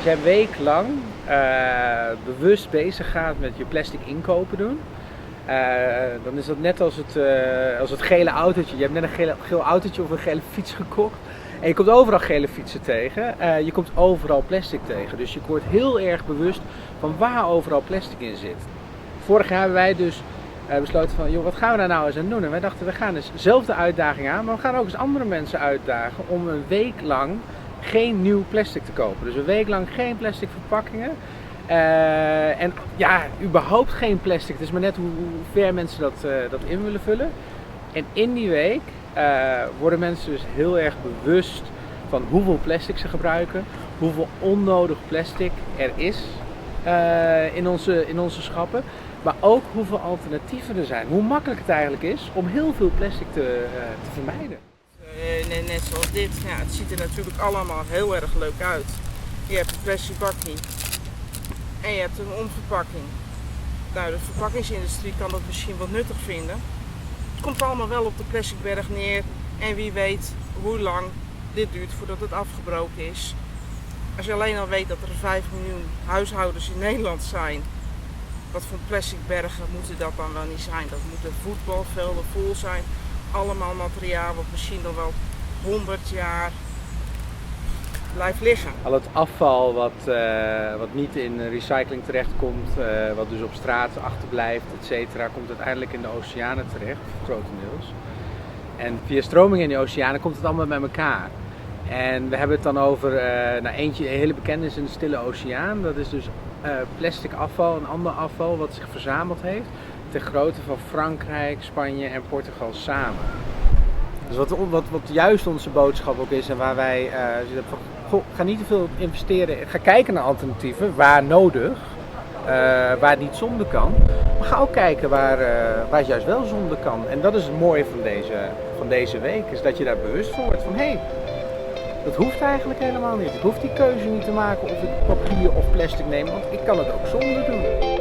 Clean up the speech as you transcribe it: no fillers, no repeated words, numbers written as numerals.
Als jij een week lang bewust bezig gaat met je plastic inkopen doen, dan is dat net als het gele autootje. Je hebt net een geel autootje of een gele fiets gekocht. En je komt overal gele fietsen tegen. Je komt overal plastic tegen. Dus je wordt heel erg bewust van waar overal plastic in zit. Vorig jaar hebben wij dus besloten van, joh, wat gaan we daar nou eens aan doen? En wij dachten, we gaan dus zelf de uitdaging aan, maar we gaan ook eens andere mensen uitdagen om een week lang geen nieuw plastic te kopen. Dus een week lang geen plastic verpakkingen. En ja, überhaupt geen plastic. Het is maar net hoe ver mensen dat in willen vullen. En in die week worden mensen dus heel erg bewust van hoeveel plastic ze gebruiken, hoeveel onnodig plastic er is in onze schappen, maar ook hoeveel alternatieven er zijn. Hoe makkelijk het eigenlijk is om heel veel plastic te vermijden. Net zoals dit, ja, het ziet er natuurlijk allemaal heel erg leuk uit. Je hebt een plastic bakje en je hebt een omverpakking. Nou, de verpakkingsindustrie kan dat misschien wat nuttig vinden. Het komt allemaal wel op de plastic berg neer en wie weet hoe lang dit duurt voordat het afgebroken is. Als je alleen al weet dat er 5 miljoen huishoudens in Nederland zijn, wat voor plastic bergen moeten dat dan wel niet zijn? Dat moeten voetbalvelden vol zijn. Allemaal materiaal wat misschien dan wel 100 jaar blijft liggen. Al het afval wat niet in recycling terechtkomt, wat dus op straat achterblijft, etc., komt uiteindelijk in de oceanen terecht, grotendeels. En via stromingen in die oceanen komt het allemaal bij elkaar. En we hebben het dan over, eentje, een hele bekende is in de Stille Oceaan. Dat is dus plastic afval en ander afval wat zich verzameld heeft ter grootte van Frankrijk, Spanje en Portugal samen. Dus wat juist onze boodschap ook is en waar wij zitten van, goh, ga niet te veel investeren, ga kijken naar alternatieven waar nodig, waar het niet zonder kan. Maar ga ook kijken waar het juist wel zonder kan. En dat is het mooie van deze week, is dat je daar bewust van wordt van hé, dat hoeft eigenlijk helemaal niet. Ik hoef die keuze niet te maken of ik papier of plastic neem, want ik kan het ook zonder doen.